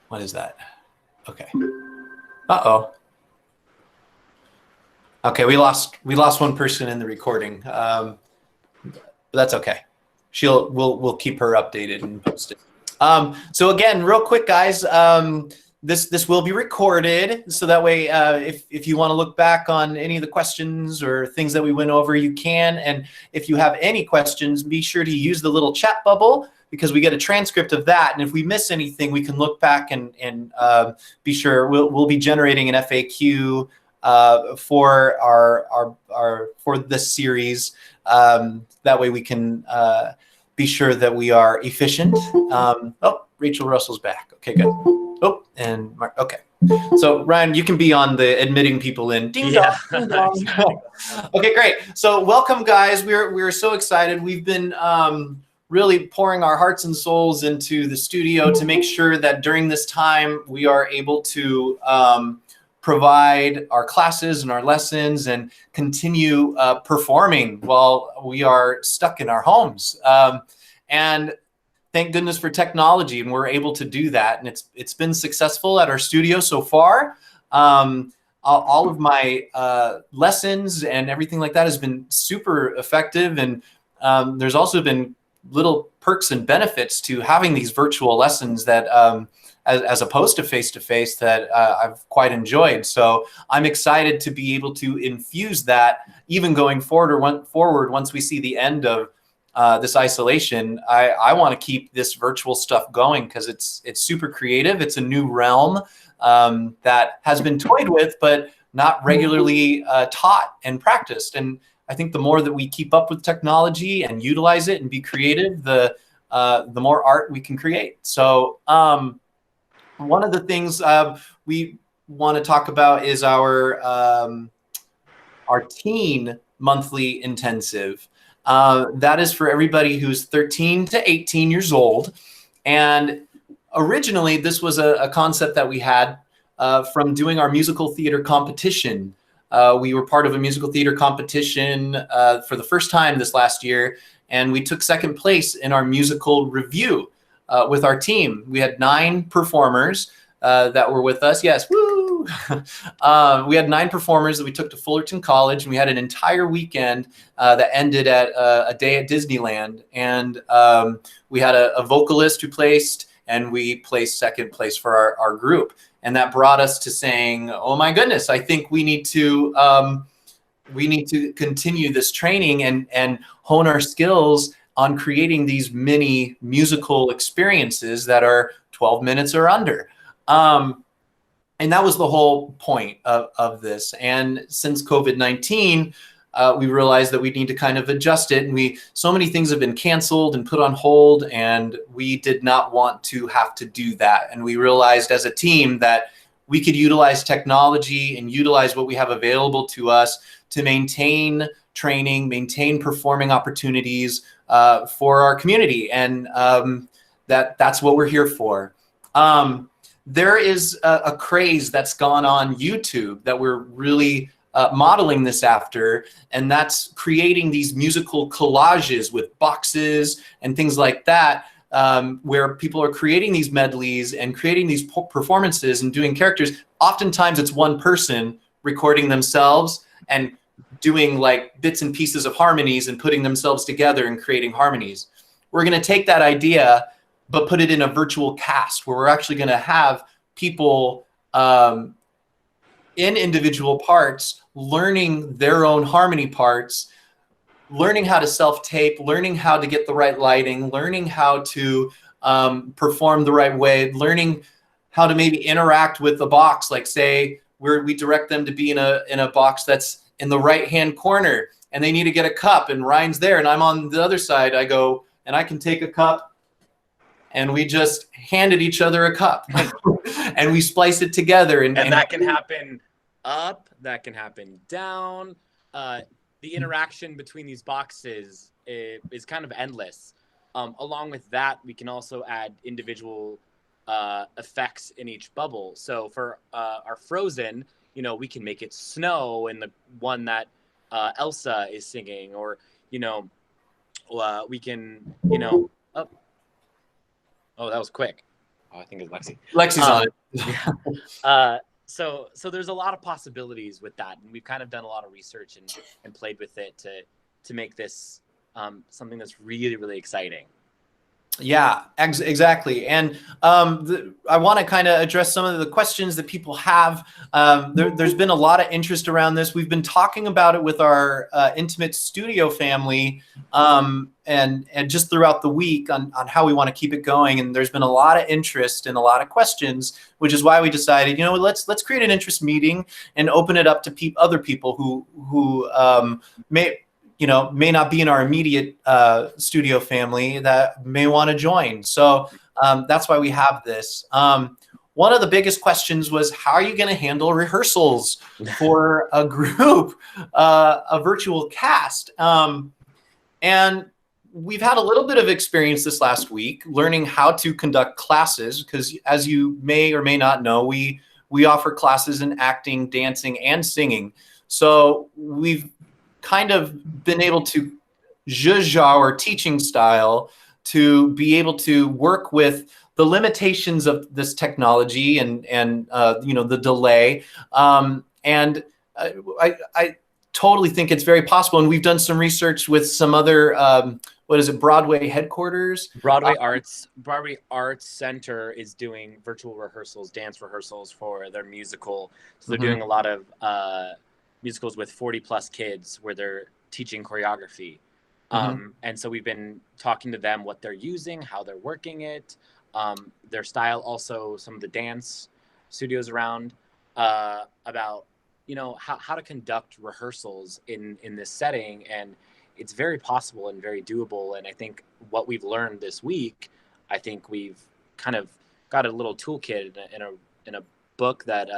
What is that? Okay. Uh-oh. Okay, we lost one person in the recording. But that's okay. We'll keep her updated and posted. So again, real quick, guys, this will be recorded, so that way, if you want to look back on any of the questions or things that we went over, you can. And if you have any questions, be sure to use the little chat bubble, because we get a transcript of that. And if we miss anything, we can look back and be sure we'll be generating an FAQ for for this series. That way we can be sure that we are efficient. Oh, Rachel Russell's back. Okay, good. Oh, and Mark, okay. So Ryan, you can be on the admitting people in. Ding dong, ding dong. Okay, great. So welcome, guys. We're so excited. We've been really pouring our hearts and souls into the studio to make sure that during this time we are able to provide our classes and our lessons and continue performing while we are stuck in our homes. And thank goodness for technology, and we're able to do that. And it's been successful at our studio so far. All of my lessons and everything like that has been super effective. And there's also been little perks and benefits to having these virtual lessons that as opposed to face-to-face that I've quite enjoyed. So I'm excited to be able to infuse that even going forward once we see the end of this isolation. I want to keep this virtual stuff going because it's super creative. It's a new realm that has been toyed with, but not regularly taught and practiced. And I think the more that we keep up with technology and utilize it and be creative, the more art we can create. So one of the things we want to talk about is our teen monthly intensive. That is for everybody who's 13 to 18 years old. And originally, this was a concept that we had from doing our musical theater competition. We were part of a musical theater competition for the first time this last year, and we took second place in our musical review with our team. We had 9 performers that were with us. Yes, woo! We had 9 performers that we took to Fullerton College, and we had an entire weekend that ended at a day at Disneyland. And we had a vocalist who placed, and we placed second place for our group. And that brought us to saying, oh my goodness, I think we need to continue this training and hone our skills on creating these mini musical experiences that are 12 minutes or under. And that was the whole point of this. And since COVID-19, we realized that we need to kind of adjust it. And so many things have been canceled and put on hold, and we did not want to have to do that. And we realized as a team that we could utilize technology and utilize what we have available to us to maintain training, maintain performing opportunities for our community. And that's what we're here for. There is a craze that's gone on YouTube that we're really modeling this after, and that's creating these musical collages with boxes and things like that, where people are creating these medleys and creating these performances and doing characters. Oftentimes it's one person recording themselves and doing like bits and pieces of harmonies and putting themselves together and creating harmonies. We're going to take that idea but put it in a virtual cast where we're actually going to have people in individual parts learning their own harmony parts, learning how to self-tape, learning how to get the right lighting, learning how to perform the right way, learning how to maybe interact with the box. Like say we direct them to be in a box that's in the right-hand corner and they need to get a cup and Ryan's there and I'm on the other side. I go and I can take a cup and we just handed each other a cup and we splice it together. And that can happen up, that can happen down. The interaction between these boxes is kind of endless. Along with that, we can also add individual effects in each bubble. So for our Frozen, we can make it snow in the one that Elsa is singing, or, we can, oh, that was quick. Oh, I think it's Lexi. Lexi's on it. Yeah. So there's a lot of possibilities with that, and we've kind of done a lot of research and played with it to make this something that's really, really exciting. Yeah, exactly. And I want to kind of address some of the questions that people have. There's been a lot of interest around this. We've been talking about it with our intimate studio family and just throughout the week on how we want to keep it going. And there's been a lot of interest and a lot of questions, which is why we decided, let's create an interest meeting and open it up to other people who may not be in our immediate studio family that may want to join. So that's why we have this. One of the biggest questions was, how are you going to handle rehearsals for a group, a virtual cast? And we've had a little bit of experience this last week learning how to conduct classes, because as you may or may not know, we offer classes in acting, dancing, and singing. So we've kind of been able to zhuzh our teaching style to be able to work with the limitations of this technology and the delay. I totally think it's very possible. And we've done some research with some other, Broadway headquarters? Broadway Arts Center is doing virtual rehearsals, dance rehearsals for their musical. So they're doing a lot of musicals with 40 plus kids where they're teaching choreography. And so we've been talking to them, what they're using, how they're working it, their style, also some of the dance studios around, about, how to conduct rehearsals in this setting. And it's very possible and very doable. And I think what we've learned this week, I think we've kind of got a little toolkit in a book that,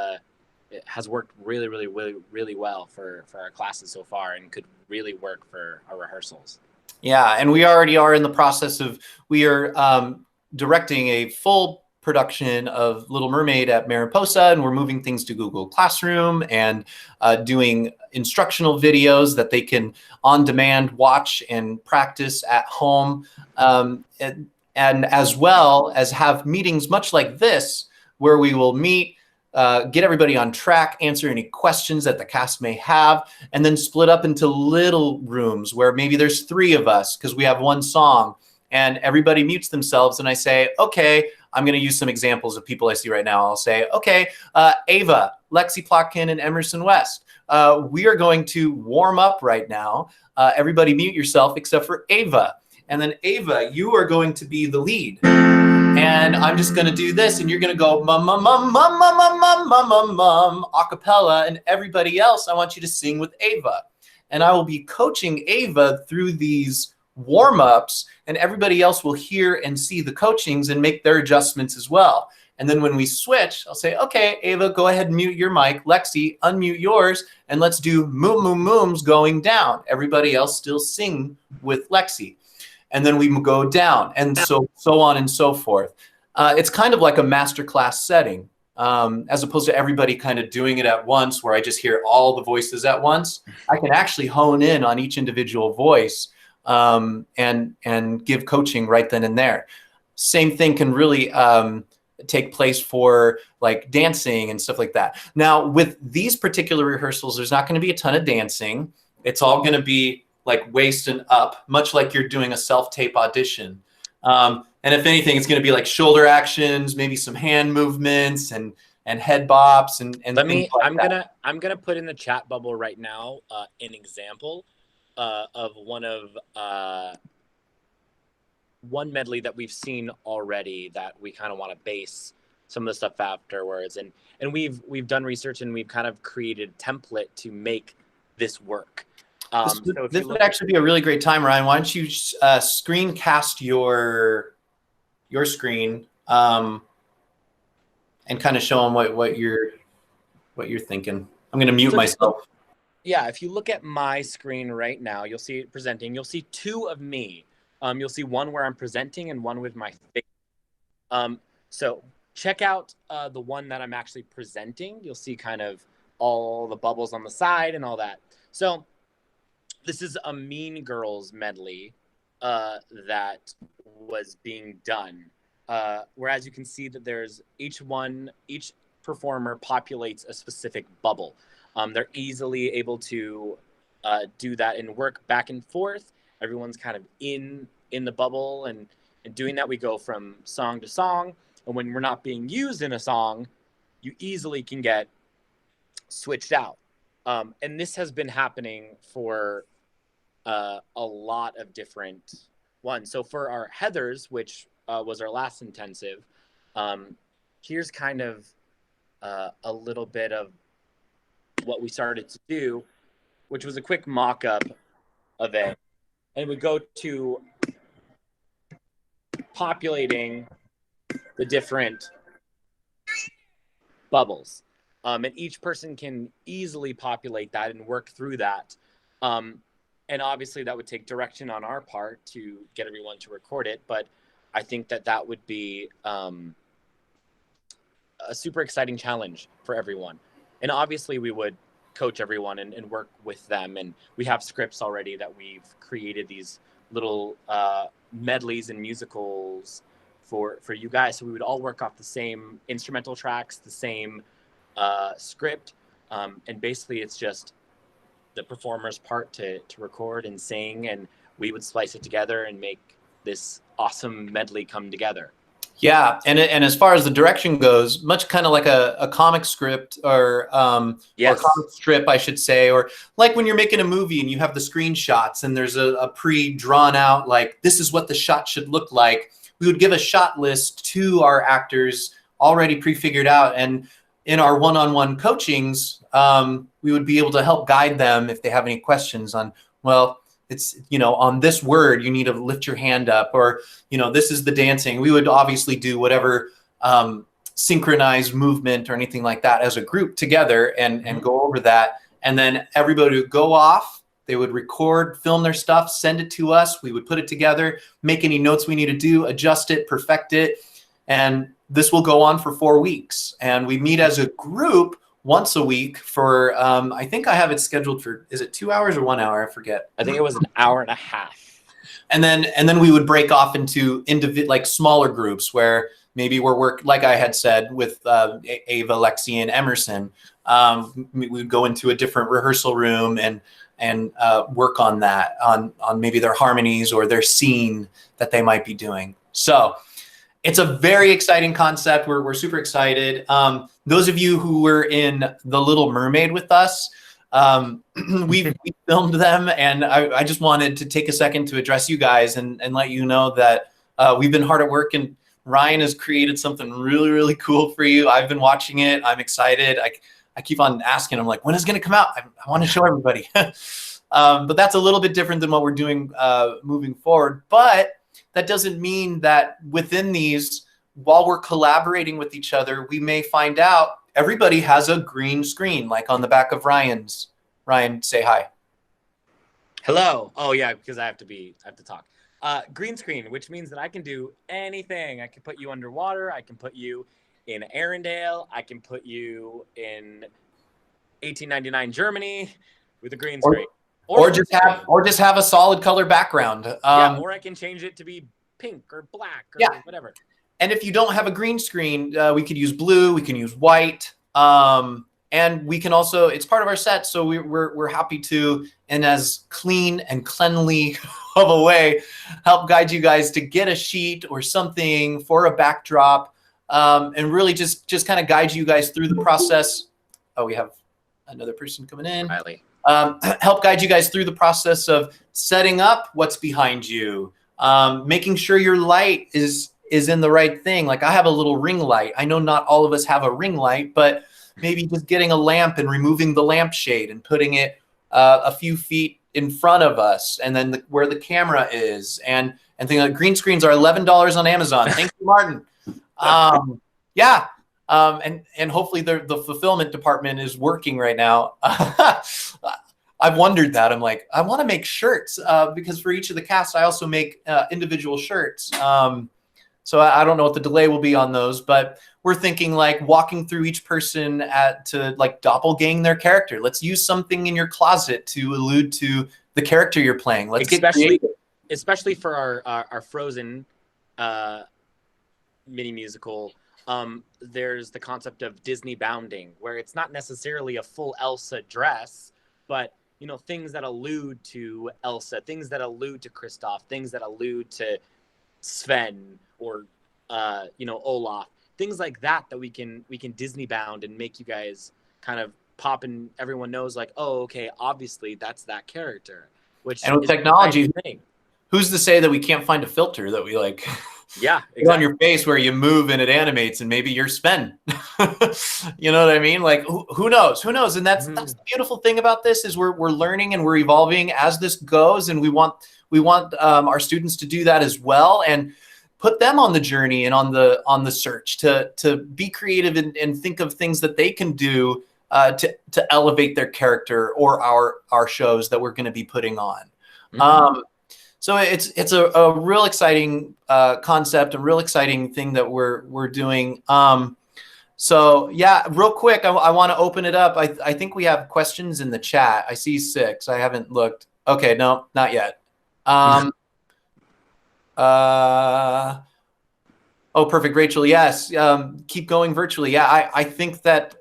it has worked really, really, really, really well for our classes so far, and could really work for our rehearsals. Yeah, and we already are in the process of, we are directing a full production of Little Mermaid at Mariposa, and we're moving things to Google Classroom and doing instructional videos that they can on demand watch and practice at home, and as well as have meetings much like this, where we will meet, get everybody on track, answer any questions that the cast may have, and then split up into little rooms where maybe there's 3 of us because we have one song, and everybody mutes themselves. And I say, okay, I'm going to use some examples of people I see right now. I'll say, okay, Ava, Lexi Plotkin, and Emerson West, we are going to warm up right now. Everybody mute yourself except for Ava. And then Ava, you are going to be the lead. And I'm just going to do this, and you're going to go mum, mum, mum, mum, mum, mum, mum, mum, mum, mum, a cappella, and everybody else, I want you to sing with Ava. And I will be coaching Ava through these warm-ups, and everybody else will hear and see the coachings and make their adjustments as well. And then when we switch, I'll say, okay, Ava, go ahead and mute your mic. Lexi, unmute yours, and let's do moom, moom, mooms going down. Everybody else still sing with Lexi. And then we go down, and so on and so forth. It's kind of like a masterclass setting, as opposed to everybody kind of doing it at once, where I just hear all the voices at once. I can actually hone in on each individual voice, and give coaching right then and there. Same thing can really take place for like dancing and stuff like that. Now, with these particular rehearsals, there's not going to be a ton of dancing. It's all going to be like waist and up, much like you're doing a self-tape audition. And if anything, it's going to be like shoulder actions, maybe some hand movements and head bops and I'm gonna put in the chat bubble right now an example of one medley that we've seen already that we kind of want to base some of the stuff afterwards. And we've done research, and we've kind of created a template to make this work. This would actually be a really great time, Ryan. Why don't you screencast your screen and kind of show them what you're thinking. I'm going to mute myself. Yeah, if you look at my screen right now, you'll see it presenting. You'll see 2 of me. You'll see one where I'm presenting and one with my face. So check out the one that I'm actually presenting. You'll see kind of all the bubbles on the side and all that. So this is a Mean Girls medley that was being done whereas you can see that there's each performer populates a specific bubble. They're easily able to do that and work back and forth. Everyone's kind of in the bubble, and doing that, we go from song to song. And when we're not being used in a song, you easily can get switched out. And this has been happening for a lot of different ones. So for our Heathers, which was our last intensive, here's kind of a little bit of what we started to do, which was a quick mock-up of it. And we go to populating the different bubbles. And each person can easily populate that and work through that. And obviously that would take direction on our part to get everyone to record it. But I think that would be a super exciting challenge for everyone. And obviously we would coach everyone and work with them. And we have scripts already that we've created, these little medleys and musicals for you guys. So we would all work off the same instrumental tracks, the same script. And basically it's just the performer's part to record and sing, and we would splice it together and make this awesome medley come together. Yeah, and as far as the direction goes, much kind of like a comic script or Yes. or comic strip, I should say, or like when you're making a movie and you have the screenshots and there's a pre-drawn out, like, this is what the shot should look like. We would give a shot list to our actors already prefigured out, and in our one-on-one coachings, we would be able to help guide them if they have any questions on, well, it's, on this word, you need to lift your hand up, or, this is the dancing. We would obviously do whatever synchronized movement or anything like that as a group together and go over that. And then everybody would go off. They would record, film their stuff, send it to us. We would put it together, make any notes we need to do, adjust it, perfect it. And this will go on for 4 weeks. And we meet as a group once a week for, I think I have it scheduled for, is it 2 hours or 1 hour? I forget. I think it was an hour and a half. And then we would break off into like smaller groups where maybe we're like I had said with Ava, Lexi, and Emerson. We would go into a different rehearsal room and work on that, on maybe their harmonies or their scene that they might be doing. So it's a very exciting concept. We're super excited. Those of you who were in The Little Mermaid with us, we filmed them, and I just wanted to take a second to address you guys and let you know that we've been hard at work, and Ryan has created something really, really cool for you. I've been watching it. I'm excited. I keep on asking him, like, when is it going to come out? I want to show everybody. But that's a little bit different than what we're doing moving forward. But that doesn't mean that within these, while we're collaborating with each other, we may find out everybody has a green screen, like on the back of Ryan's. Ryan, say hi. Hello. Oh yeah, because I have to talk. Green screen, which means that I can do anything. I can put you underwater. I can put you in Arendelle. I can put you in 1899 Germany with a green screen. Or just have a solid color background. Yeah, or I can change it to be pink or black or whatever. And if you don't have a green screen, we could use blue. We can use white. And we can also, it's part of our set, so we're happy to, in as clean and cleanly of a way, help guide you guys to get a sheet or something for a backdrop, and really just kind of guide you guys through the process. Oh, we have another person coming in. Riley. Help guide you guys through the process of setting up what's behind you, making sure your light is in the right thing. Like I have a little ring light. I know not all of us have a ring light, but maybe just getting a lamp and removing the lampshade and putting it a few feet in front of us, and then where the camera is, and things like green screens are $11 on Amazon. Thank you, Martin. Yeah. And hopefully the fulfillment department is working right now. I've wondered that. I'm like, I want to make shirts because for each of the casts, I also make individual shirts. So I don't know what the delay will be on those, but we're thinking like walking through each person to like doppelgang their character. Let's use something in your closet to allude to the character you're playing. Let's get creative. Especially for our Frozen mini musical, there's the concept of Disney bounding, where it's not necessarily a full Elsa dress, but things that allude to Elsa, things that allude to Kristoff, things that allude to Sven or Olaf, things like that we can Disney bound and make you guys kind of pop, and everyone knows like, oh, okay, obviously that's that character. Which And with is a technology, nice thing. who's to say that we can't find a filter that we like Yeah, put on exactly. your face where you move and it animates and maybe you're Sven. You know what I mean? Like who knows? Who knows? And that's the beautiful thing about this is we're learning and we're evolving as this goes, and we want our students to do that as well and put them on the journey and on the search to be creative and think of things that they can do to elevate their character or our shows that we're going to be putting on. So it's a real exciting concept, a real exciting thing that we're doing. So yeah, real quick, I want to open it up. I think we have questions in the chat. I see 6. I haven't looked. Okay, no, not yet. Oh, perfect, Rachel. Yes, keep going virtually. Yeah, I think that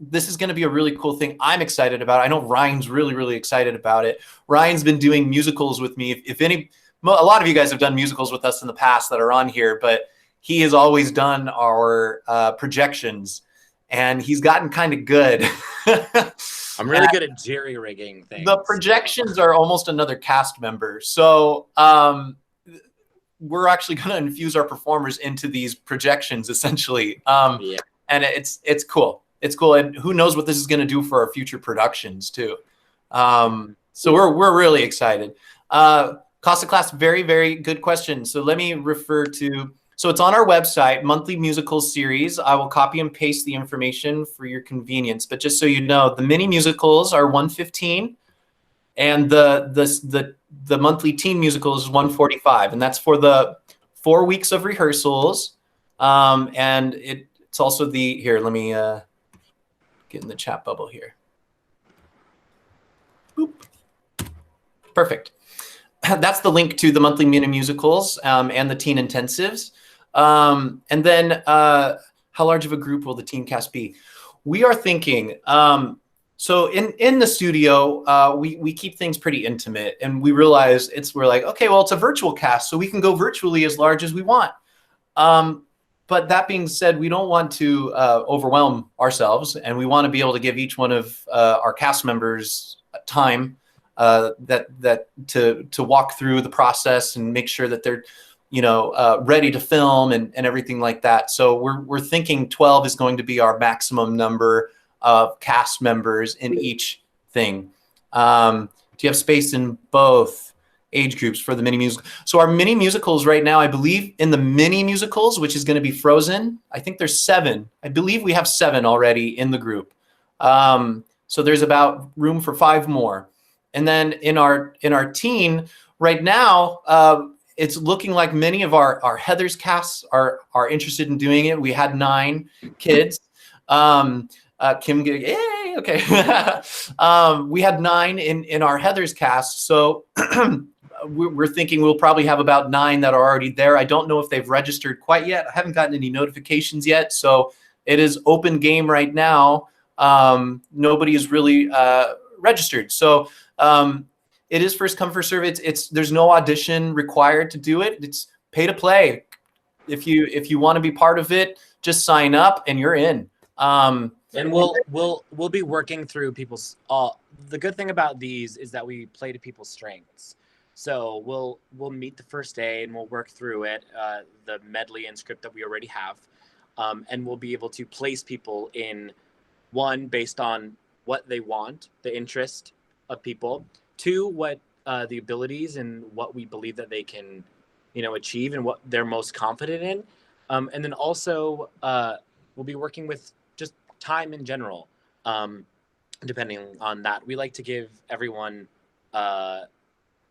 this is going to be a really cool thing. I'm excited about it. I know Ryan's really, really excited about it. Ryan's been doing musicals with me. A lot of you guys have done musicals with us in the past that are on here, but he has always done our projections, and he's gotten kind of good. I'm really good at jerry rigging things. The projections are almost another cast member. So we're actually going to infuse our performers into these projections, essentially. Yeah. And it's cool. It's cool, and who knows what this is going to do for our future productions too. So we're really excited. Cost of class, very, very good question. So let me refer to. So it's on our website, monthly musicals series. I will copy and paste the information for your convenience. But just so you know, the mini musicals are $115, and the monthly teen musicals is $145, and that's for the 4 weeks of rehearsals. And it's also the here. Let me. Get in the chat bubble here. Boop. Perfect. That's the link to the monthly mini musicals and the teen intensives. And then how large of a group will the teen cast be? We are thinking, so in the studio, we keep things pretty intimate, and we realize we're like, okay, well, it's a virtual cast, so we can go virtually as large as we want. But that being said, we don't want to overwhelm ourselves, and we want to be able to give each one of our cast members time to walk through the process and make sure that they're ready to film and everything like that. So we're thinking 12 is going to be our maximum number of cast members in each thing. Do you have space in both age groups for the mini musical? So our mini musicals right now, I believe in the mini musicals, which is going to be Frozen, I think there's 7. I believe we have 7 already in the group. So there's about room for 5 more. And then in our teen right now, it's looking like many of our Heather's casts are interested in doing it. We had 9 kids. Kim, yay, okay. We had 9 in our Heather's cast. So we're thinking we'll probably have about 9 that are already there. I don't know if they've registered quite yet. I haven't gotten any notifications yet. So it is open game right now. Nobody is really registered. So it is first come, first serve. There's no audition required to do it. It's pay to play. If you want to be part of it, just sign up and you're in. And we'll be working through people's. The good thing about these is that we play to people's strengths. So we'll meet the first day and we'll work through it, the medley and script that we already have, and we'll be able to place people in, 1, based on what they want, the interest of people, 2, what the abilities and what we believe that they can, achieve and what they're most confident in, and then also we'll be working with just time in general. Depending on that, we like to give everyone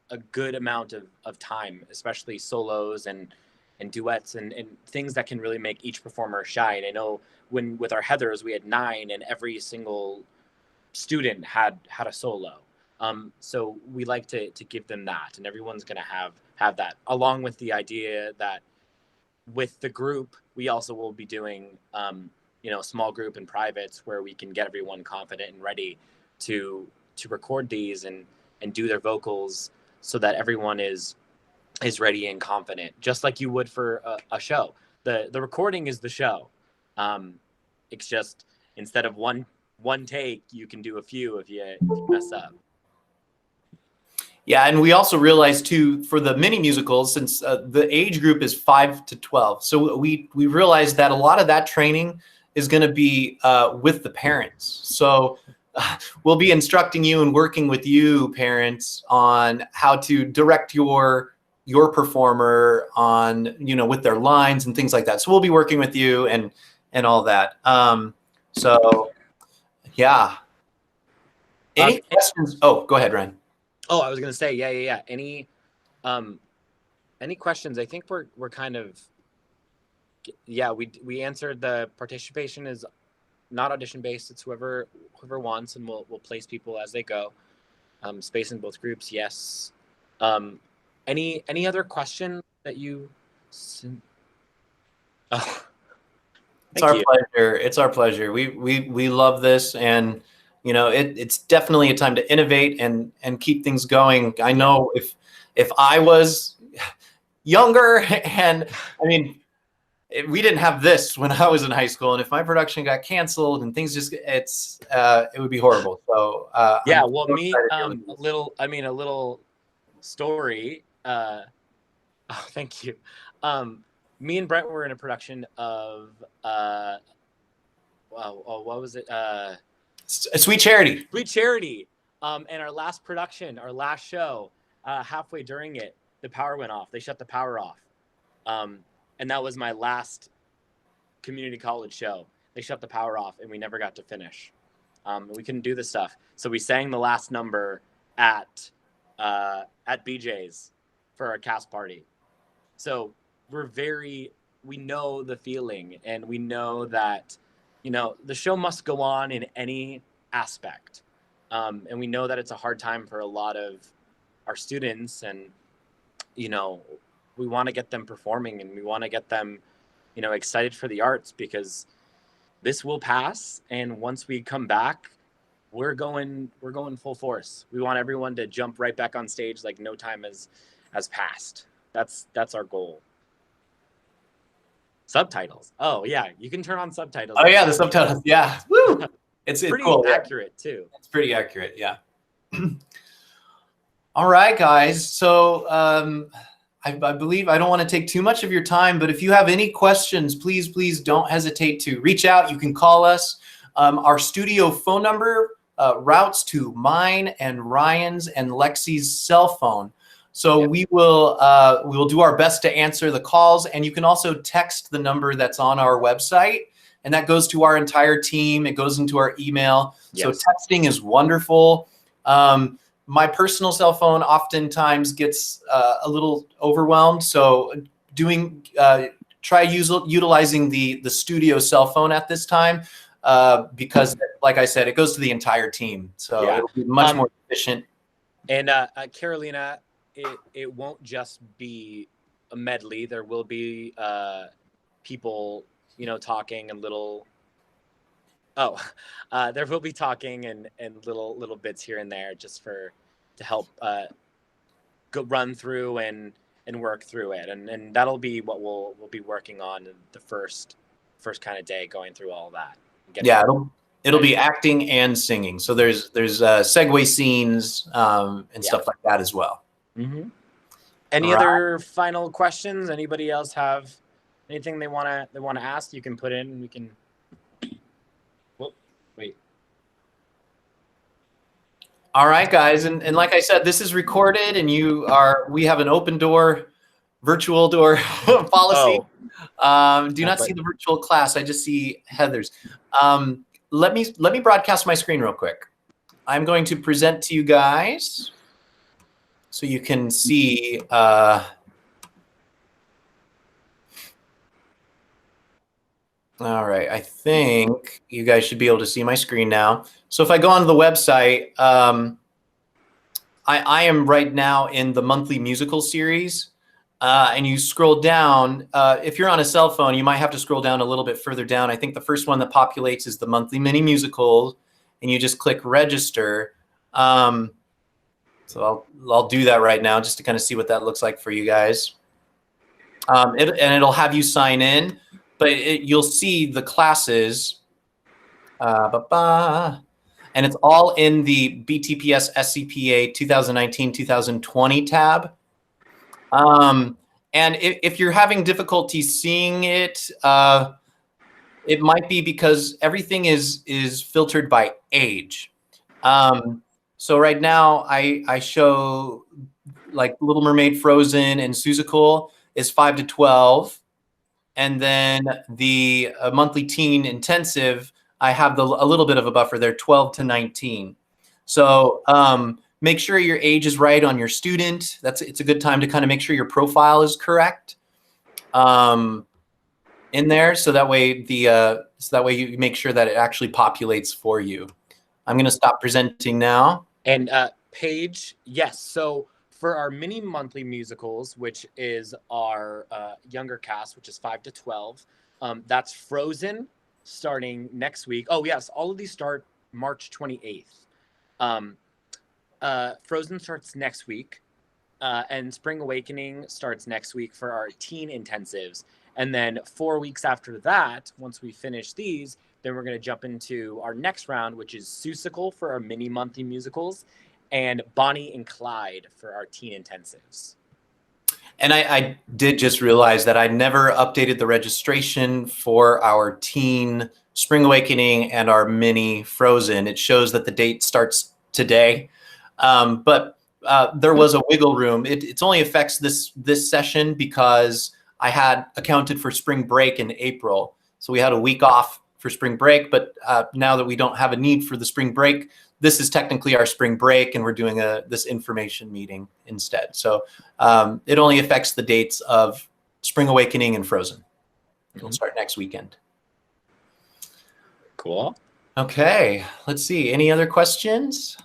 a good amount of time, especially solos and duets and things that can really make each performer shine. I know with our Heathers, we had 9 and every single student had a solo. So we like to give them that, and everyone's going to have that, along with the idea that with the group, we also will be doing, small group and privates where we can get everyone confident and ready to record these and do their vocals so that everyone is ready and confident, just like you would for a show. The recording is the show. It's just instead of one take, you can do a few if you mess up. Yeah, and we also realized too for the mini musicals, since the age group is 5 to 12, so we realized that a lot of that training is going to be with the parents. So we'll be instructing you and working with you, parents, on how to direct your performer on, with their lines and things like that. So we'll be working with you and all that. So yeah. Any questions? Oh, go ahead, Ryan. Oh, I was gonna say, yeah. Any questions? I think we're kind of, yeah. We answered the participation is not audition based. It's whoever wants, and we'll place people as they go. Space in both groups, yes. Any other question that you? Oh, it's our pleasure. It's our pleasure. We love this, and it's definitely a time to innovate and keep things going. I know if I was younger, and I mean, we didn't have this when I was in high school, and if my production got canceled and things just, it would be horrible. So yeah, well, me, a little story. Oh, thank you. Me and Brent were in a production of what was it? Sweet Charity. Sweet Charity. And our last production, our last show, halfway during it, the power went off. They shut the power off. And that was my last community college show. They shut the power off, and we never got to finish. We couldn't do this stuff. So we sang the last number at BJ's for our cast party. So we know the feeling, and we know that, the show must go on in any aspect. And we know that it's a hard time for a lot of our students, and, we want to get them performing, and we want to get them, excited for the arts, because this will pass. And once we come back, we're going full force. We want everyone to jump right back on stage like no time has passed. That's our goal. Subtitles. Oh yeah, you can turn on subtitles. Oh yeah, the subtitles. Yeah, woo! It's pretty cool, accurate too. It's pretty accurate. Yeah. All right, guys. So I believe I don't want to take too much of your time, but if you have any questions, please don't hesitate to reach out. You can call us. Our studio phone number routes to mine and Ryan's and Lexi's cell phone. So yep. we will do our best to answer the calls, and you can also text the number that's on our website, and that goes to our entire team. It goes into our email. Yes. So texting is wonderful. My personal cell phone oftentimes gets a little overwhelmed. So try utilizing the studio cell phone at this time because, like I said, it goes to the entire team. So yeah. It'll be much more efficient. And Carolina, it won't just be a medley. There will be people, talking and there will be talking and little bits here and there just to help run through and work through it. And that'll be what we'll be working on in the first kind of day, going through all of that. Yeah, it'll be acting and singing. So there's segue scenes and stuff like that as well. Mm-hmm. Any other final questions? Anybody else have anything they want to ask? You can put in, and we can. Well, wait. All right, guys, and like I said, this is recorded, and we have an open door, virtual door policy. Do not see the virtual class. I just see Heather's. Let me broadcast my screen real quick. I'm going to present to you guys, so you can see. All right, I think you guys should be able to see my screen now. So if I go onto the website, I am right now in the monthly musical series. and you scroll down. If you're on a cell phone, you might have to scroll down a little bit further down. I think the first one that populates is the monthly mini musical, and you just click register. So I'll do that right now just to kind of see what that looks like for you guys. And it'll have you sign in, but you'll see the classes. And it's all in the BTPS SCPA 2019-2020 tab. And if you're having difficulty seeing it, it might be because everything is filtered by age. So right now I show like Little Mermaid, Frozen, and Seussical is 5 to 12. And then the monthly teen intensive, I have a little bit of a buffer there, 12 to 19. So make sure your age is right on your student. It's a good time to kind of make sure your profile is correct in there, so that way you make sure that it actually populates for you. I'm going to stop presenting now. And Paige, yes. So for our mini monthly musicals, which is our younger cast, which is 5 to 12, that's Frozen starting next week. Oh, yes. All of these start March 28th. Frozen starts next week, and Spring Awakening starts next week for our teen intensives. And then 4 weeks after that, once we finish these, then we're going to jump into our next round, which is Seussical for our mini monthly musicals and Bonnie and Clyde for our teen intensives. And I did just realize that I never updated the registration for our teen Spring Awakening and our mini Frozen. It shows that the date starts today, but there was a wiggle room. It only affects this session because I had accounted for spring break in April. So we had a week off for spring break, but now that we don't have a need for the spring break, this is technically our spring break, and we're doing this information meeting instead. So it only affects the dates of Spring Awakening and Frozen. It'll start next weekend. Cool. Okay, let's see. Any other questions?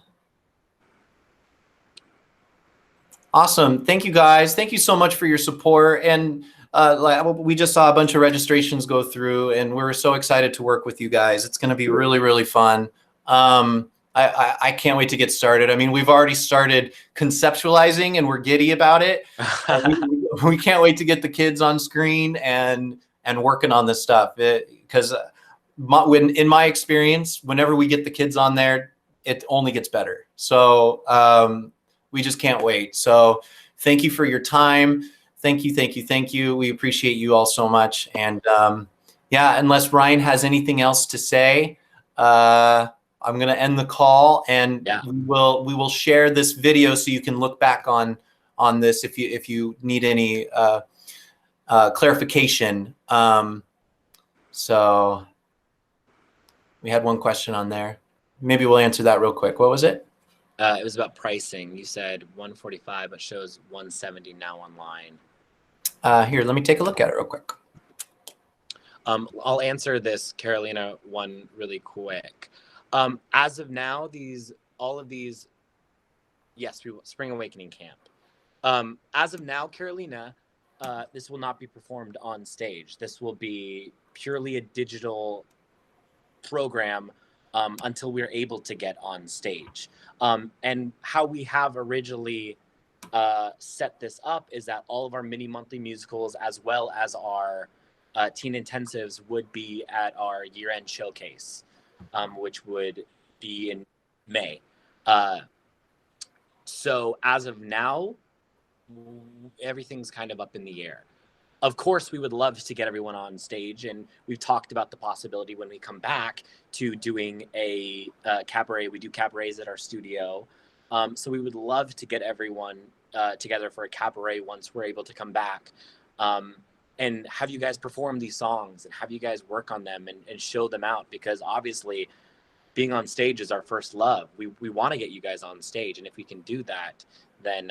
Awesome. Thank you, guys. Thank you so much for your support. And we just saw a bunch of registrations go through, and we're so excited to work with you guys. It's going to be really, really fun. I can't wait to get started. I mean, we've already started conceptualizing, and we're giddy about it. We can't wait to get the kids on screen and working on this stuff. Because in my experience, whenever we get the kids on there, it only gets better. So we just can't wait. So thank you for your time. Thank you, thank you, thank you. We appreciate you all so much. And yeah, unless Ryan has anything else to say, I'm going to end the call, and we will share this video so you can look back on this if you need any clarification. So we had one question on there. Maybe we'll answer that real quick. What was it? It was about pricing. You said $145, but shows $170 now online. Here, let me take a look at it real quick. I'll answer this Carolina one really quick. As of now, all of these, yes, Spring Awakening Camp. As of now, Carolina, this will not be performed on stage. This will be purely a digital program until we're able to get on stage. And how we have originally set this up is that all of our mini monthly musicals, as well as our teen intensives, would be at our year-end showcase, which would be in May. So as of now, everything's kind of up in the air. Of course, we would love to get everyone on stage, and we've talked about the possibility when we come back to doing a cabaret. We do cabarets at our studio. So we would love to get everyone together for a cabaret once we're able to come back, and have you guys perform these songs and have you guys work on them and show them out, because obviously being on stage is our first love. We want to get you guys on stage, and if we can do that, then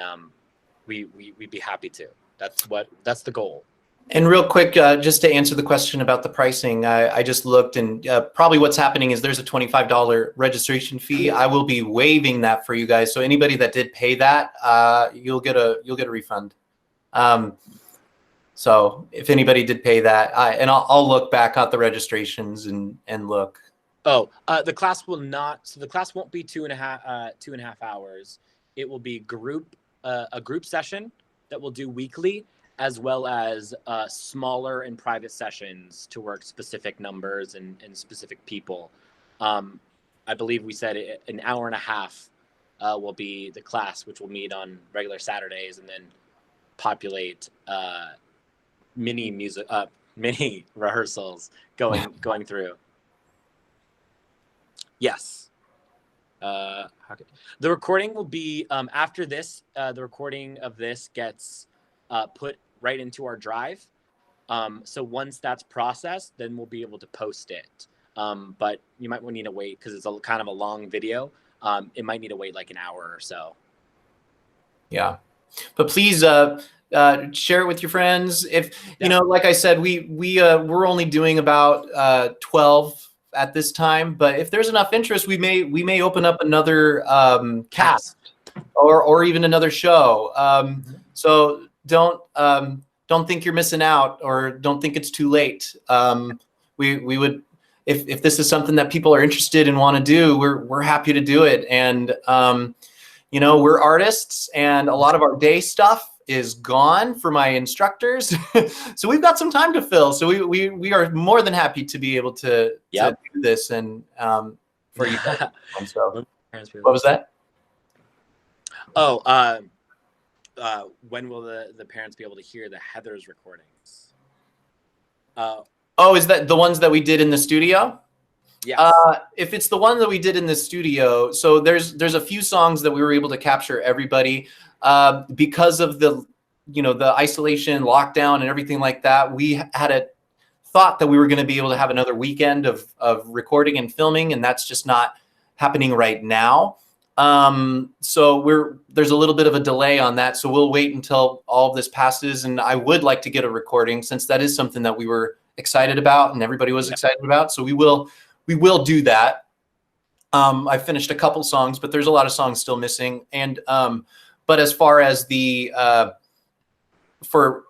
we'd be happy to. That's the goal. And real quick, just to answer the question about the pricing, I just looked, and probably what's happening is there's a $25 registration fee. I will be waiving that for you guys. So anybody that did pay that, you'll get a refund. So if anybody did pay that, I'll look back at the registrations and look. Oh, the class will not. So the class won't be 2.5 hours. It will be a group session that we'll do weekly, as well as smaller and private sessions to work specific numbers and specific people. I believe we said an hour and a half will be the class, which will meet on regular Saturdays and then populate mini rehearsals going through. Yes. The recording will be after this. The recording of this gets put right into our drive. So once that's processed, then we'll be able to post it. But you might need to wait because it's kind of a long video. It might need to wait like an hour or so. Yeah, but please share it with your friends. If you know, like I said, we're only doing about 12 at this time. But if there's enough interest, we may open up another cast or even another show. So don't think you're missing out, or don't think it's too late. We would, if this is something that people are interested and want to do, we're happy to do it. And you know, we're artists, and a lot of our day stuff is gone for my instructors. So we've got some time to fill. So we are more than happy to be able to do this and for you guys. So what was that? Oh, when will the parents be able to hear the Heather's recordings? Oh, is that the ones that we did in the studio? Yes. If it's the one that we did in the studio, so there's a few songs that we were able to capture everybody because of the isolation, lockdown, and everything like that. We had a thought that we were going to be able to have another weekend of recording and filming, and that's just not happening right now. So there's a little bit of a delay on that. So we'll wait until all of this passes, and I would like to get a recording, since that is something that we were excited about and everybody was excited about. So we will do that. I finished a couple songs, but there's a lot of songs still missing. And but as far as the for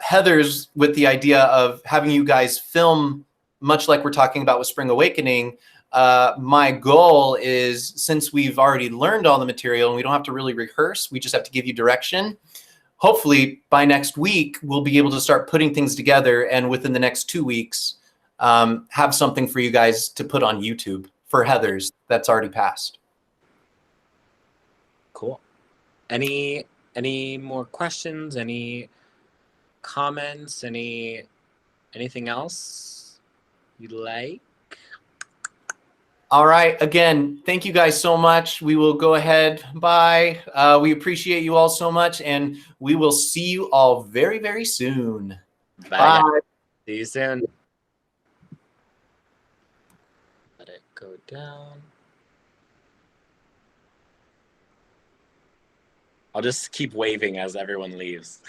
Heather's, with the idea of having you guys film, much like we're talking about with Spring Awakening, my goal is, since we've already learned all the material and we don't have to really rehearse, we just have to give you direction. Hopefully by next week, we'll be able to start putting things together, and within the next 2 weeks, have something for you guys to put on YouTube for Heather's that's already passed. Cool. Any more questions? Any comments? Anything else you'd like? All right. Again, thank you guys so much. We will go ahead. Bye. We appreciate you all so much, and we will see you all very, very soon. Bye. Bye. See you soon. Let it go down. I'll just keep waving as everyone leaves.